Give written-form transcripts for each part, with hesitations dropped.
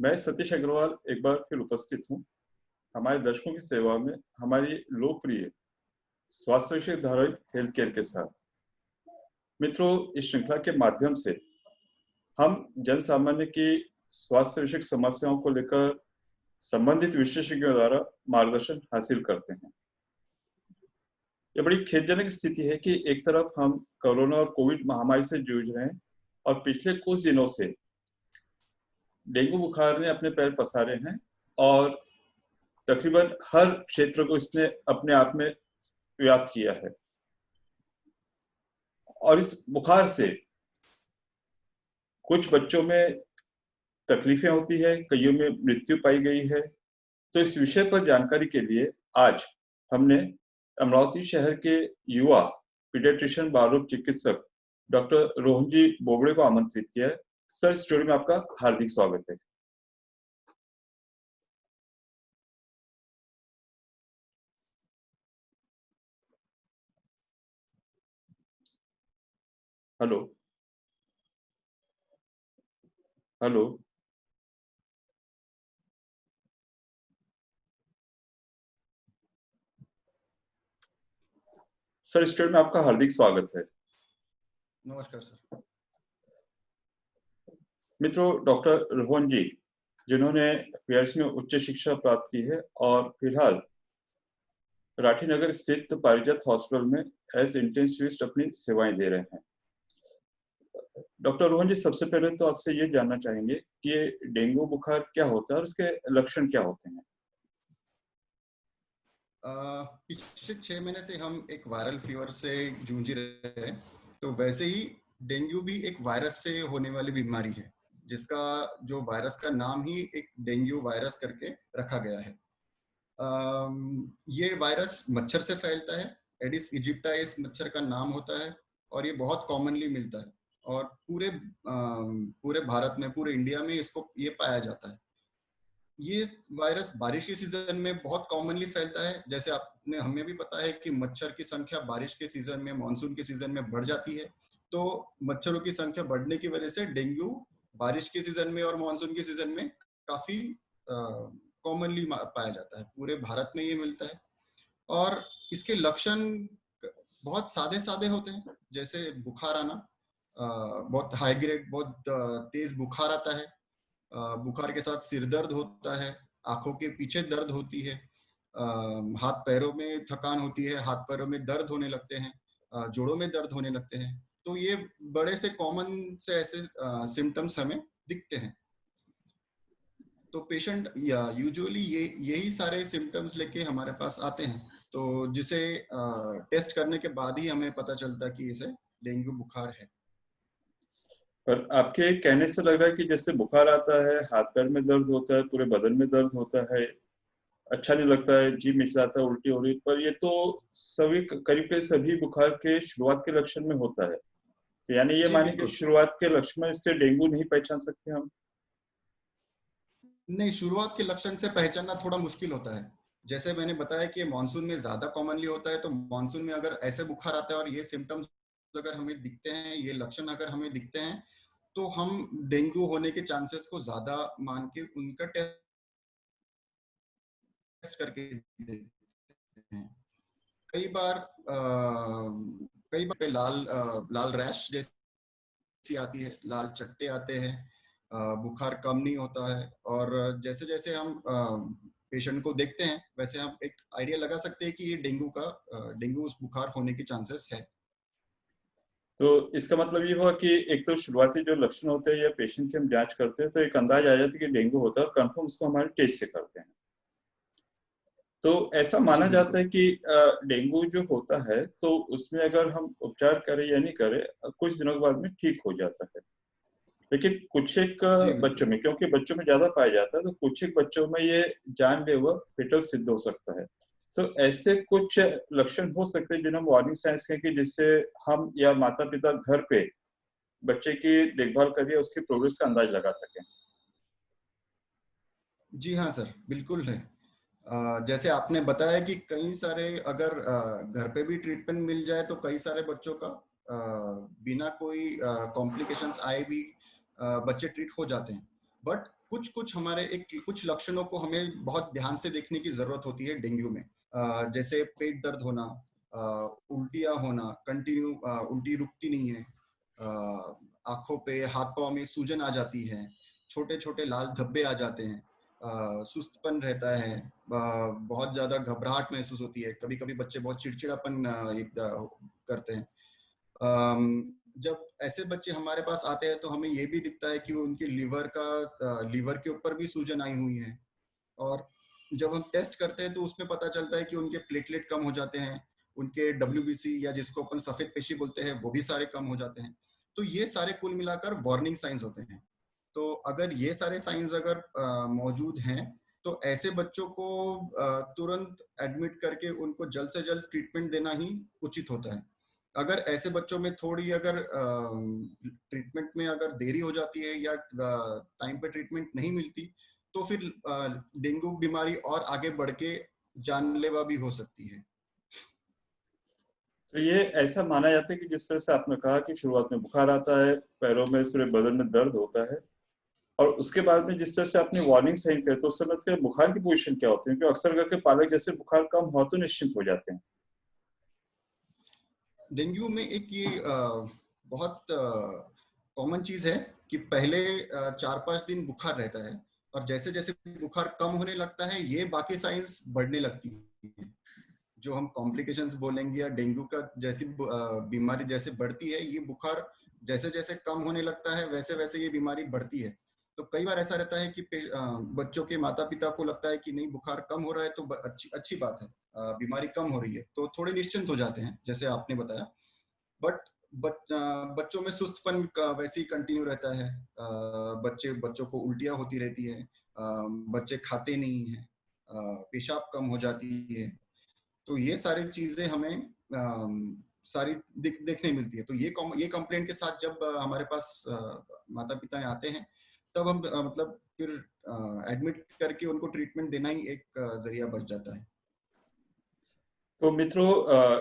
मैं सतीश अग्रवाल एक बार फिर उपस्थित हूँ हमारे दर्शकों की सेवा में हमारी लोकप्रिय स्वास्थ्य विषयक धारावाहिक हेल्थ केयर के साथ। मित्रों, इस श्रृंखला के माध्यम से हम जन सामान्य की स्वास्थ्य विषयक समस्याओं को लेकर संबंधित विशेषज्ञों द्वारा मार्गदर्शन हासिल करते हैं। यह बड़ी खेदजनक स्थिति है कि एक तरफ हम कोरोना और कोविड महामारी से जूझ रहे हैं और पिछले कुछ दिनों से डेंगू बुखार ने अपने पैर पसारे हैं और तकरीबन हर क्षेत्र को इसने अपने आप में व्याप्त किया है। और इस बुखार से कुछ बच्चों में तकलीफें होती है, कईयों में मृत्यु पाई गई है। तो इस विषय पर जानकारी के लिए आज हमने अमरावती शहर के युवा पीडियाट्रिशियन बाल रोग चिकित्सक डॉक्टर रोहन जी बोबड़े को आमंत्रित किया है। सर, इस स्टूडियो में आपका हार्दिक स्वागत है। Hello hello. सर, इस स्टूडियो में आपका हार्दिक स्वागत है। नमस्कार सर। मित्रों, डॉक्टर रोहन जी जिन्होंने पीएच में उच्च शिक्षा प्राप्त की है और फिलहाल राठी नगर स्थित पारिजात हॉस्पिटल में एज इंटेंसिविस्ट अपनी सेवाएं दे रहे हैं। डॉक्टर रोहन जी, सबसे पहले तो आपसे ये जानना चाहेंगे कि ये डेंगू बुखार क्या होता है और इसके लक्षण क्या होते हैं। पिछले 6 महीने से हम एक वायरल फीवर से जूझ रहे हैं। तो वैसे ही डेंगू भी एक वायरस से होने वाली बीमारी है, जिसका जो वायरस का नाम ही एक डेंगू वायरस करके रखा गया है। ये वायरस मच्छर से फैलता है। एडिस इजिप्टाई इस मच्छर का नाम होता है और ये बहुत कॉमनली मिलता है और पूरे भारत में, पूरे इंडिया में इसको ये पाया जाता है। ये वायरस बारिश के सीजन में बहुत कॉमनली फैलता है। जैसे आपने हमें भी पता है कि मच्छर की संख्या बारिश के सीजन में, मानसून के सीजन में बढ़ जाती है। तो मच्छरों की संख्या बढ़ने की वजह से डेंगू बारिश के सीजन में और मानसून के सीजन में काफी कॉमनली पाया जाता है। पूरे भारत में ये मिलता है और इसके लक्षण बहुत सादे सादे होते हैं। जैसे बुखार आना, बहुत हाई ग्रेड, बहुत तेज बुखार आता है। बुखार के साथ सिर दर्द होता है, आंखों के पीछे दर्द होती है, हाथ पैरों में थकान होती है, हाथ पैरों में दर्द होने लगते हैं, जोड़ों में दर्द होने लगते हैं। तो ये बड़े से कॉमन से ऐसे सिम्टम्स हमें दिखते हैं। तो पेशेंट यूजुअली यही सारे सिम्टम्स लेके हमारे पास आते हैं, तो जिसे टेस्ट करने के बाद ही हमें पता चलता है कि इसे डेंगू बुखार है। पर आपके कहने से लग रहा है कि जैसे बुखार आता है, हाथ पैर में दर्द होता है, पूरे बदन में दर्द होता है, अच्छा नहीं लगता है, जी मिचलाता है, उल्टी हो रही है, पर ये तो सभी करीब के सभी बुखार के शुरुआत के लक्षण में होता है। तो यानी ये जी माने कि बिल्कुल शुरुआत के लक्षण में इससे डेंगू नहीं पहचान सकते हम। नहीं, शुरुआत के लक्षण से पहचानना थोड़ा मुश्किल होता है। जैसे मैंने बताया कि मानसून में ज्यादा कॉमनली होता है, तो मानसून में अगर ऐसे बुखार आता है और ये सिम्टम्स अगर हमें दिखते हैं, ये लक्षण अगर हमें दिखते हैं, तो हम डेंगू होने के चांसेस को ज्यादा मान के उनका टेस्ट करके देखते हैं। कई बार पे लाल रैश जैसी आती है, लाल चट्टे आते हैं, बुखार कम नहीं होता है। और जैसे जैसे हम पेशेंट को देखते हैं, वैसे हम एक आइडिया लगा सकते हैं कि ये डेंगू बुखार होने के चांसेस है। तो इसका मतलब ये हुआ कि एक तो शुरुआती जो लक्षण होते हैं या पेशेंट की हम जांच करते हैं तो एक अंदाज आ जाता है कि डेंगू होता है और कंफर्म उसको हमारे टेस्ट से करते हैं। तो ऐसा जी माना जाता बिल्कुल। है कि डेंगू जो होता है तो उसमें अगर हम उपचार करें या नहीं करें, कुछ दिनों के बाद में ठीक हो जाता है। लेकिन कुछ एक जी बच्चों बिल्कुल। में, क्योंकि बच्चों में ज्यादा पाया जाता है, तो कुछ एक बच्चों में ये जानलेवा फेटल सिद्ध हो सकता है। तो ऐसे कुछ लक्षण हो सकते हैं जिन्हें हम वार्निंग साइंस कहें कि जिससे हम या माता पिता घर पे बच्चे की देखभाल करिए, उसकी प्रोग्रेस का अंदाज लगा सकें। जी हाँ सर, बिल्कुल है। जैसे आपने बताया कि कई सारे अगर घर पे भी ट्रीटमेंट मिल जाए तो कई सारे बच्चों का बिना कोई कॉम्प्लिकेशंस आए भी बच्चे ट्रीट हो जाते हैं। बट कुछ कुछ हमारे कुछ लक्षणों को हमें बहुत ध्यान से देखने की जरूरत होती है डेंगू में। जैसे पेट दर्द होना, उल्टियाँ होना, कंटिन्यू उल्टी रुकती नहीं है, आंखों पे हाथ पाँव में सूजन आ जाती है, छोटे छोटे लाल धब्बे आ जाते हैं, सुस्तपन रहता है, बहुत ज्यादा घबराहट महसूस होती है, कभी कभी बच्चे बहुत चिड़चिड़ापन करते हैं। जब ऐसे बच्चे हमारे पास आते हैं तो हमें ये भी दिखता है कि वो उनके लीवर के ऊपर भी सूजन आई हुई है, और जब हम टेस्ट करते हैं तो उसमें पता चलता है कि उनके प्लेटलेट कम हो जाते हैं, उनके WBC या जिसको अपन सफेद पेशी बोलते हैं वो भी सारे कम हो जाते हैं। तो ये सारे कुल मिलाकर वार्निंग साइंस होते हैं। तो अगर ये सारे साइंस अगर मौजूद हैं तो ऐसे बच्चों को तुरंत एडमिट करके उनको जल्द से जल्द ट्रीटमेंट देना ही उचित होता है। अगर ऐसे बच्चों में थोड़ी अगर ट्रीटमेंट में अगर देरी हो जाती है या टाइम पे ट्रीटमेंट नहीं मिलती तो फिर डेंगू बीमारी और आगे बढ़ के जानलेवा भी हो सकती है। तो ये ऐसा माना जाता है कि जिस तरह से आपने कहा कि शुरुआत में बुखार आता है, पैरों में, पूरे बदन में दर्द होता है, और उसके बाद में जिस तरह से आपने वार्निंग साइन किया, तो उस समय से बुखार की पोजीशन क्या होती है? क्योंकि अक्सर करके पालक जैसे बुखार कम हुआ तो निश्चिंत हो जाते हैं। डेंगू में एक ये बहुत कॉमन चीज है कि पहले 4-5 दिन बुखार रहता है, और जैसे जैसे बुखार कम होने लगता है ये बाकी साइंस बढ़ने लगती है, जो हम कॉम्प्लिकेशंस बोलेंगे, या डेंगू का जैसी बीमारी जैसे बढ़ती है, ये बुखार जैसे जैसे कम होने लगता है वैसे वैसे ये बीमारी बढ़ती है। तो कई बार ऐसा रहता है कि बच्चों के माता पिता को लगता है कि नहीं बुखार कम हो रहा है तो अच्छी अच्छी बात है, बीमारी कम हो रही है, तो थोड़े निश्चिंत हो जाते हैं जैसे आपने बताया। बट बच्चों में सुस्तपन का वैसे ही कंटिन्यू रहता है, बच्चों को उल्टियाँ होती रहती है, बच्चे खाते नहीं हैं, पेशाब कम हो जाती है। तो ये सारी चीजें हमें सारी देखने मिलती है। तो ये कंप्लेंट के साथ जब हमारे पास माता पिता आते हैं तब हम मतलब फिर एडमिट करके उनको ट्रीटमेंट देना ही एक जरिया बच जाता है। तो मित्रों,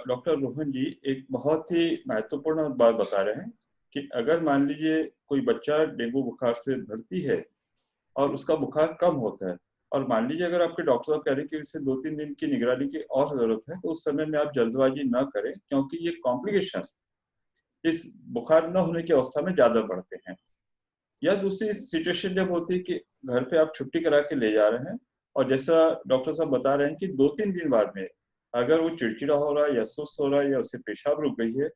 डॉक्टर रोहन जी एक बहुत ही महत्वपूर्ण बात बता रहे हैं कि अगर मान लीजिए कोई बच्चा डेंगू बुखार से भर्ती है और उसका बुखार कम होता है, और मान लीजिए अगर आपके डॉक्टर साहब कह रहे हैं कि इसे 2-3 दिन की निगरानी की और जरूरत है, तो उस समय में आप जल्दबाजी ना करें, क्योंकि ये कॉम्प्लिकेशंस इस बुखार न होने की अवस्था में ज्यादा बढ़ते हैं। या दूसरी सिचुएशन जब होती है कि घर पे आप छुट्टी करा के ले जा रहे हैं, और जैसा डॉक्टर साहब बता रहे हैं कि 2-3 दिन बाद में अगर वो चिड़चिड़ा हो रहा है या सुस्त हो रहा है या उसे पेशाब रुक गई है,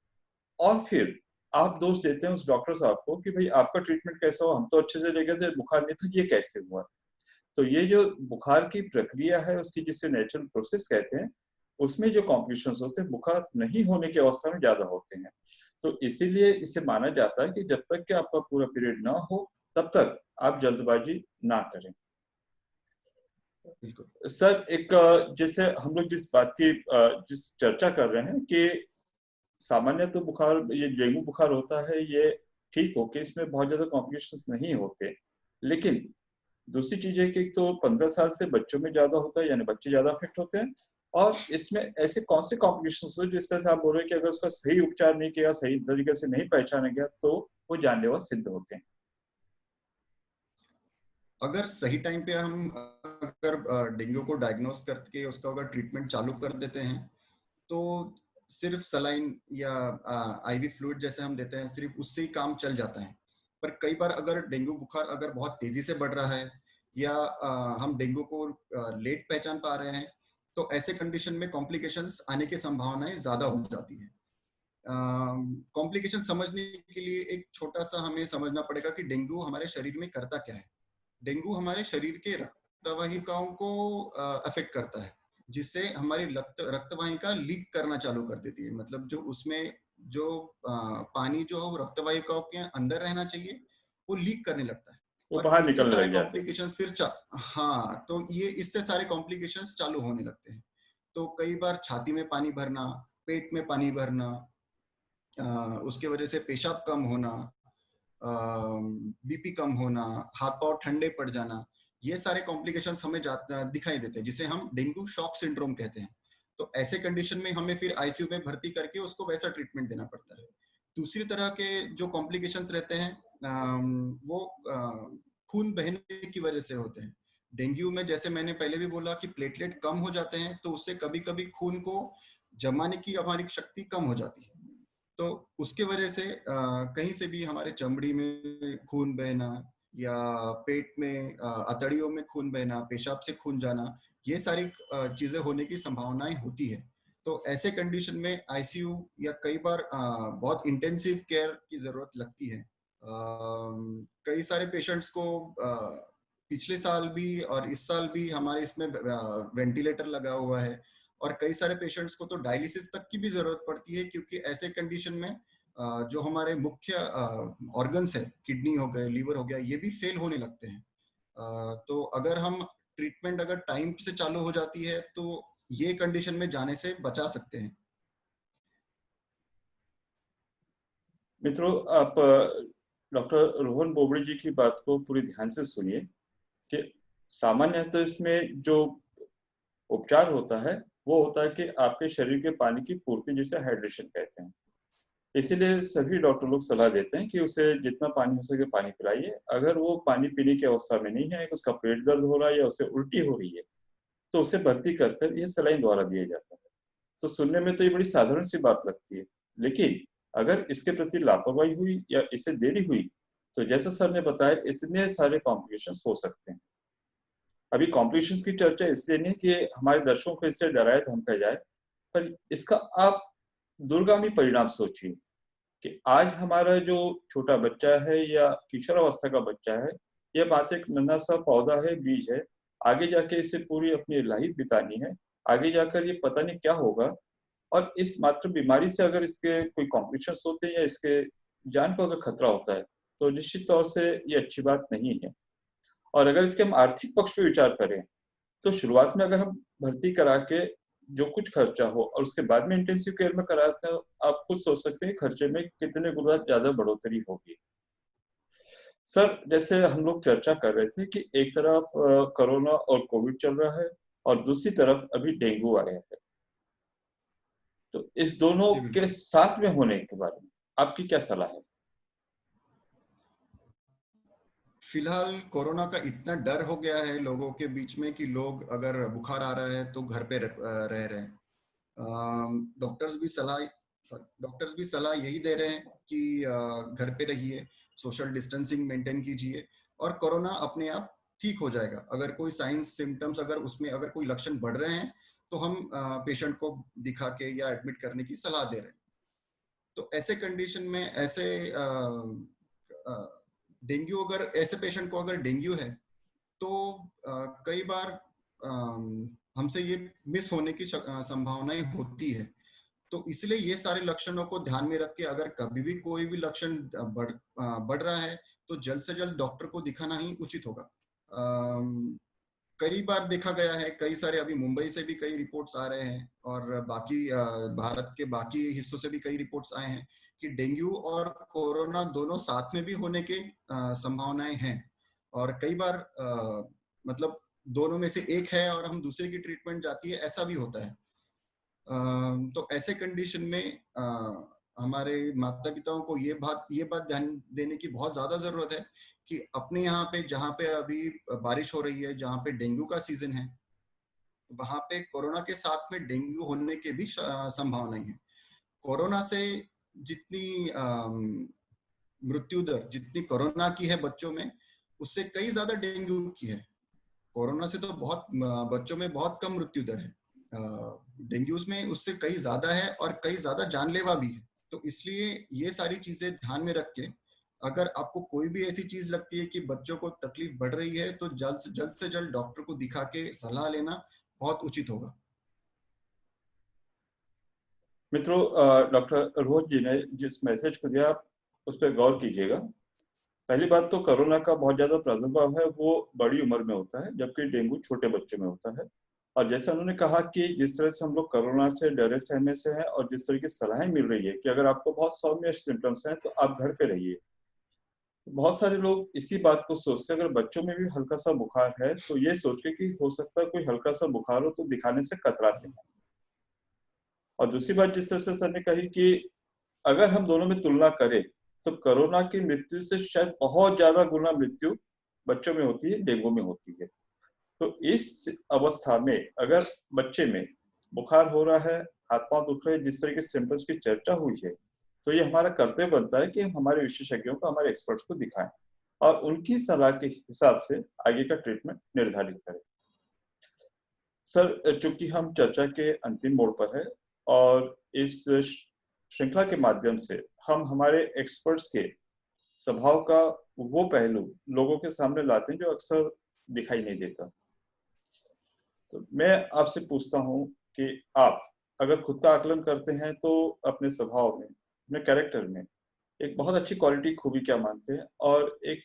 और फिर आप दोष देते हैं उस डॉक्टर साहब को कि भाई आपका ट्रीटमेंट कैसा हो, हम तो अच्छे से ले गए थे, बुखार नहीं था, ये कैसे हुआ? तो ये जो बुखार की प्रक्रिया है उसकी, जिसे नेचुरल प्रोसेस कहते हैं, उसमें जो कॉम्प्लिकेशंस होते हैं बुखार नहीं होने की अवस्था में ज्यादा होते हैं। तो इसीलिए इसे माना जाता है कि जब तक कि आपका पूरा पीरियड ना हो तब तक आप जल्दबाजी ना करें। बिल्कुल। सर, एक जैसे हम लोग जिस बात की जिस चर्चा कर रहे हैं कि सामान्य तो बुखार, ये डेंगू बुखार होता है, ये ठीक हो कि इसमें बहुत ज्यादा कॉम्प्लिकेशंस नहीं होते, लेकिन दूसरी चीज है कि तो 15 साल से बच्चों में ज्यादा होता है, यानी बच्चे ज्यादा अफेक्ट होते हैं। और इसमें ऐसे कौन से कॉम्प्लिकेशंस हो जिस तरह से आप बोल रहे हैं कि अगर उसका सही उपचार नहीं किया, सही तरीके से नहीं पहचाना गया, तो वो जानलेवा सिद्ध होते हैं? अगर सही टाइम पे हम अगर डेंगू को डायग्नोस करके उसका अगर ट्रीटमेंट चालू कर देते हैं तो सिर्फ सलाइन या आईवी फ्लूइड जैसे हम देते हैं सिर्फ उससे ही काम चल जाता है। पर कई बार अगर डेंगू बुखार अगर बहुत तेजी से बढ़ रहा है या हम डेंगू को लेट पहचान पा रहे हैं तो ऐसे कंडीशन में कॉम्प्लिकेशंस आने की संभावनाएं ज्यादा हो जाती है। कॉम्प्लिकेशन समझने के लिए एक छोटा सा हमें समझना पड़ेगा कि डेंगू हमारे शरीर में करता क्या है। डेंगू हमारे शरीर के रक्तवाहिकाओं को अफेक्ट करता है, जिससे हमारी रक्तवाहिका लीक करना चालू कर देती है। मतलब जो उसमें जो पानी जो रक्तवाहिकाओं के अंदर रहना चाहिए वो लीक करने लगता है, वो और बाहर इससे निकलने सारे लग जाते हैं। कॉम्प्लिकेशंस हाँ, तो ये इससे सारे कॉम्प्लिकेशंस चालू होने लगते हैं। तो कई बार छाती में पानी भरना, पेट में पानी भरना, उसके वजह से पेशाब कम होना, बीपी कम होना, हाथ पांव ठंडे पड़ जाना, ये सारे कॉम्प्लिकेशंस हमें दिखाई देते हैं, जिसे हम डेंगू शॉक सिंड्रोम कहते हैं। तो ऐसे कंडीशन में हमें फिर आईसीयू में भर्ती करके उसको वैसा ट्रीटमेंट देना पड़ता है। दूसरी तरह के जो कॉम्प्लिकेशंस रहते हैं वो खून बहने की वजह से होते हैं। डेंगू में जैसे मैंने पहले भी बोला कि प्लेटलेट कम हो जाते हैं, तो उससे कभी कभी खून को जमाने की हमारी शक्ति कम हो जाती है। तो उसके वजह से कहीं से भी हमारे चमड़ी में खून बहना या पेट में अतड़ियों में खून बहना, पेशाब से खून जाना, ये सारी चीजें होने की संभावनाएं होती है। तो ऐसे कंडीशन में आईसीयू या कई बार बहुत इंटेंसिव केयर की जरूरत लगती है। कई सारे पेशेंट्स को पिछले साल भी और इस साल भी हमारे इसमें वेंटिलेटर लगा हुआ है, और कई सारे पेशेंट्स को तो डायलिसिस तक की भी जरूरत पड़ती है, क्योंकि ऐसे कंडीशन में जो हमारे मुख्य ऑर्गन्स है, किडनी हो गए, लीवर हो गया, ये भी फेल होने लगते हैं। तो अगर हम ट्रीटमेंट अगर टाइम से चालू हो जाती है तो ये कंडीशन में जाने से बचा सकते हैं। मित्रों, आप डॉक्टर रोहन बोबड़े जी की बात को पूरी ध्यान से सुनिए कि सामान्यतः इसमें जो उपचार होता है वो होता है कि आपके शरीर के पानी की पूर्ति, जिसे हाइड्रेशन कहते हैं। इसीलिए सभी डॉक्टर लोग सलाह देते हैं कि उसे जितना पानी हो सके पानी पिलाइए। अगर वो पानी पीने की अवस्था में नहीं है, उसका पेट दर्द हो रहा है या उसे उल्टी हो रही है, तो उसे भर्ती कर ये सलाइन द्वारा दिया जाता है। तो सुनने में तो ये बड़ी साधारण सी बात लगती है, लेकिन अगर इसके प्रति लापरवाही हुई या इसे देरी हुई तो जैसे सर ने बताया, इतने सारे कॉम्प्लिकेशंस हो सकते हैं। अभी कॉम्प्लिकेशंस की चर्चा इसलिए नहीं कि हमारे दर्शकों को इससे डराया धमकाया जाए, पर इसका आप दूरगामी परिणाम सोचिए कि आज हमारा जो छोटा बच्चा है या किशोरावस्था का बच्चा है, यह बात एक नन्हा सा पौधा है, बीज है। आगे जाके इसे पूरी अपनी लाइफ बितानी है, आगे जाकर ये पता नहीं क्या होगा। और इस मात्र बीमारी से अगर इसके कोई कॉम्प्लिकेशंस होते हैं या इसके जान को अगर खतरा होता है, तो निश्चित तौर से ये अच्छी बात नहीं है। और अगर इसके हम आर्थिक पक्ष पे विचार करें, तो शुरुआत में अगर हम भर्ती करा के जो कुछ खर्चा हो और उसके बाद में इंटेंसिव केयर में कराते हैं, आप खुद सोच सकते हैं खर्चे में कितने गुना ज्यादा बढ़ोतरी होगी। सर, जैसे हम लोग चर्चा कर रहे थे कि एक तरफ कोरोना और कोविड चल रहा है और दूसरी तरफ अभी डेंगू आया है, तो इस दोनों जी के बिल्कुल। साथ में होने के बारे में आपकी क्या सलाह है? फिलहाल कोरोना का इतना डर हो गया है लोगों के बीच में कि लोग अगर बुखार आ रहा है तो घर पे रह रहे हैं। डॉक्टर्स भी सलाह यही दे रहे हैं कि घर पे रहिए, सोशल डिस्टेंसिंग मेंटेन कीजिए, और कोरोना अपने आप ठीक हो जाएगा। अगर कोई साइंस सिम्टम्स, अगर उसमें अगर कोई लक्षण बढ़ रहे हैं, तो हम पेशेंट को दिखा के या एडमिट करने की सलाह दे रहे हैं। तो ऐसे कंडीशन में ऐसे डेंगू, अगर ऐसे पेशेंट को अगर डेंगू है तो कई बार हमसे ये मिस होने की संभावनाएं होती है। तो इसलिए ये सारे लक्षणों को ध्यान में रख के अगर कभी भी कोई भी लक्षण बढ़ रहा है तो जल्द से जल्द डॉक्टर को दिखाना ही उचित होगा। कई बार देखा गया है, कई सारे अभी मुंबई से भी कई रिपोर्ट्स आ रहे हैं और बाकी भारत के बाकी हिस्सों से भी कई रिपोर्ट्स आए हैं कि डेंगू और कोरोना दोनों साथ में भी होने के संभावनाएं हैं। और कई बार मतलब दोनों में से एक है और हम दूसरे की ट्रीटमेंट जाती है, ऐसा भी होता है। तो ऐसे कंडीशन में हमारे माता पिताओं को ये बात ध्यान देने की बहुत ज्यादा जरूरत है कि अपने यहाँ पे, जहाँ पे अभी बारिश हो रही है, जहाँ पे डेंगू का सीजन है, वहां पे कोरोना के साथ में डेंगू होने के भी संभावनाएं है। कोरोना से जितनी मृत्यु दर जितनी कोरोना की है बच्चों में, उससे कई ज्यादा डेंगू की है। कोरोना से तो बहुत बच्चों में बहुत कम मृत्यु दर है, डेंगू में उससे कई ज्यादा है और कई ज्यादा जानलेवा भी है। तो इसलिए ये सारी चीजें ध्यान में रख के अगर आपको कोई भी ऐसी चीज लगती है कि बच्चों को तकलीफ बढ़ रही है, तो जल्द से जल्द डॉक्टर को दिखा के सलाह लेना बहुत उचित होगा। मित्रों, डॉक्टर रोहन जी ने जिस मैसेज को दिया, आप उस पर गौर कीजिएगा। पहली बात तो कोरोना का बहुत ज्यादा प्रादुर्भाव है वो बड़ी उम्र में होता है, जबकि डेंगू छोटे बच्चों में होता है। और जैसे उन्होंने कहा कि जिस तरह से हम लोग कोरोना से डरे सहमे से हैं और जिस तरह की सलाहें मिल रही है कि अगर आपको बहुत सौम्य सिम्टम्स हैं तो आप घर पे रहिए, तो बहुत सारे लोग इसी बात को सोचते हैं अगर बच्चों में भी हल्का सा बुखार है तो ये सोच के कि हो सकता है कोई हल्का सा बुखार हो, तो दिखाने से कतराते हैं। और दूसरी बात जिस तरह से सर ने कही कि अगर हम दोनों में तुलना करें तो कोरोना की मृत्यु से शायद बहुत ज्यादा गुना मृत्यु बच्चों में होती है, डेंगू में होती है। तो इस अवस्था में अगर बच्चे में बुखार हो रहा है, हाथ पांव दुख रहे हैं, जिस तरह के सिम्टम्स की चर्चा हुई है, तो ये हमारा कर्तव्य बनता है कि हम हमारे विशेषज्ञों को, हमारे एक्सपर्ट्स को दिखाएं और उनकी सलाह के हिसाब से आगे का ट्रीटमेंट निर्धारित करें। सर, चूंकि हम चर्चा के अंतिम मोड़ पर है और इस श्रृंखला के माध्यम से हम हमारे एक्सपर्ट्स के स्वभाव का वो पहलू लोगों के सामने लाते हैं जो अक्सर दिखाई नहीं देता। तो मैं आपसे पूछता हूं कि आप अगर खुद का आकलन करते हैं तो अपने स्वभाव में, अपने कैरेक्टर में एक बहुत अच्छी क्वालिटी, खूबी क्या मानते हैं, और एक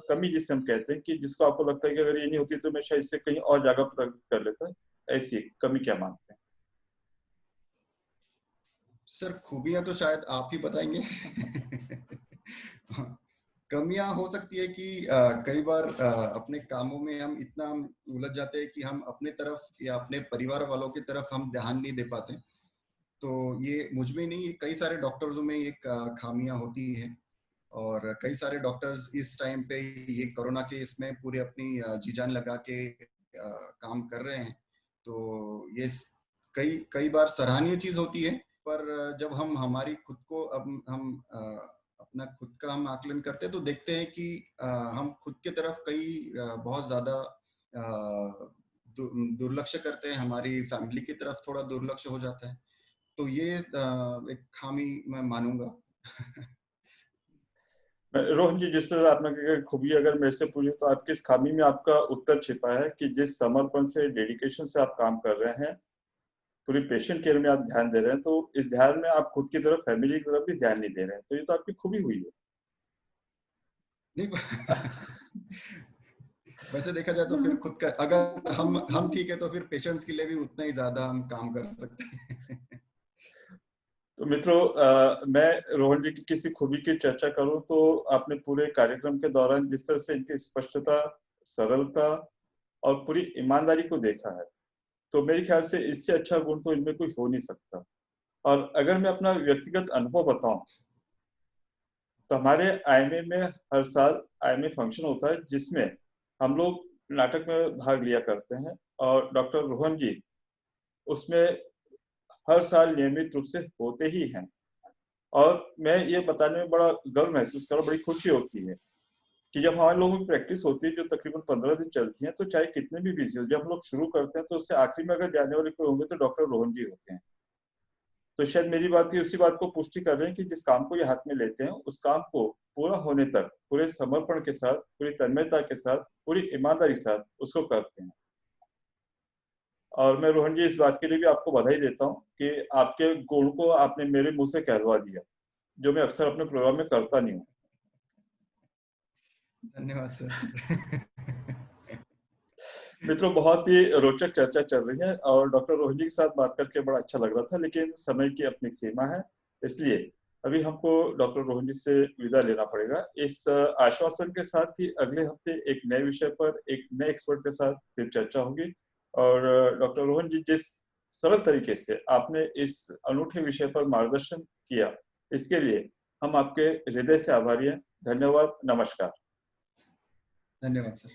कमी जिसे हम कहते हैं कि जिसको आपको लगता है कि अगर ये नहीं होती तो मैं शायद इससे कहीं और जगह प्रकट कर लेता, ऐसी कमी क्या मानते हैं? सर खूबियां तो शायद आप ही बताएंगे। कमियां हो सकती है कि कई बार अपने कामों में हम इतना उलझ जाते हैं कि हम अपने तरफ या अपने परिवार वालों की तरफ हम ध्यान नहीं दे पाते। तो ये मुझ में नहीं, कई सारे डॉक्टर्स में ये खामियां होती है। और कई सारे डॉक्टर्स इस टाइम पे ये कोरोना के इसमें पूरे अपनी जी जान लगा के काम कर रहे हैं। तो ये कई कई बार सराहनीय चीज होती है। पर जब हम हमारी खुद को अब हम अपना खुद का हम आकलन करते हैं तो देखते हैं कि हम खुद के तरफ कई बहुत ज्यादा दुर्लक्ष्य करते हैं, हमारी फैमिली की तरफ थोड़ा दुर्लक्ष्य हो जाता है। तो ये एक खामी मैं मानूंगा। रोहन जी, जिस तरह आपने कहा खूबी अगर मेरे से पूछे तो आपकी इस खामी में आपका उत्तर छिपा है कि जिस समर्पण से, डेडिकेशन से आप काम कर रहे हैं, पूरी पेशेंट केयर में आप ध्यान दे रहे हैं, तो इस ध्यान में आप खुद की तरफ, फैमिली की तरफ भी ध्यान नहीं दे रहे हैं, तो ये तो आपकी खूबी हुई है। नहीं। वैसे देखा जाए तो फिर खुद का अगर हम ठीक है तो फिर पेशेंट्स के लिए भी उतना ही ज्यादा हम काम कर सकते हैं। तो मित्रों, मैं रोहन जी की किसी खूबी की चर्चा करूं तो आपने पूरे कार्यक्रम के दौरान जिस तरह से इनकी स्पष्टता, सरलता और पूरी ईमानदारी को देखा है, तो मेरे ख्याल से इससे अच्छा गुण तो इनमें कोई हो नहीं सकता। और अगर मैं अपना व्यक्तिगत अनुभव बताऊं तो हमारे आईएमए में हर साल आईएमए फंक्शन होता है जिसमें हम लोग नाटक में भाग लिया करते हैं, और डॉक्टर रोहन जी उसमें हर साल नियमित रूप से होते ही हैं। और मैं ये बताने में बड़ा गर्व महसूस कर रहा हूं, बड़ी खुशी होती है कि जब हमारे लोगों की प्रैक्टिस होती है जो तकरीबन 15 दिन चलती है, तो चाहे कितने भी बिजी हो, जब हम लोग शुरू करते हैं तो उससे आखिरी में अगर जाने वाले कोई होंगे तो डॉक्टर रोहन जी होते हैं। तो शायद मेरी बात ही उसी बात को पुष्टि कर रहे हैं कि जिस काम को ये हाथ में लेते हैं उस काम को पूरा होने तक पूरे समर्पण के साथ, पूरी तन्मयता के साथ, पूरी ईमानदारी के साथ उसको करते हैं। और मैं रोहन जी इस बात के लिए भी आपको बधाई देता हूँ कि आपके गुण को आपने मेरे मुंह से कहलवा दिया, जो मैं अक्सर अपने प्रोग्राम में करता नहीं हूँ। धन्यवाद सर। मित्रों, बहुत ही रोचक चर्चा चल रही है और डॉक्टर रोहन जी के साथ बात करके बड़ा अच्छा लग रहा था, लेकिन समय की अपनी सीमा है, इसलिए अभी हमको डॉक्टर रोहन जी से विदा लेना पड़ेगा। इस आश्वासन के साथ कि अगले हफ्ते एक नए विषय पर एक नए एक्सपर्ट के साथ फिर चर्चा होगी। और डॉक्टर रोहन जी, जिस सरल तरीके से आपने इस अनूठे विषय पर मार्गदर्शन किया, इसके लिए हम आपके हृदय से आभारी हैं। धन्यवाद, नमस्कार। धन्यवाद सर।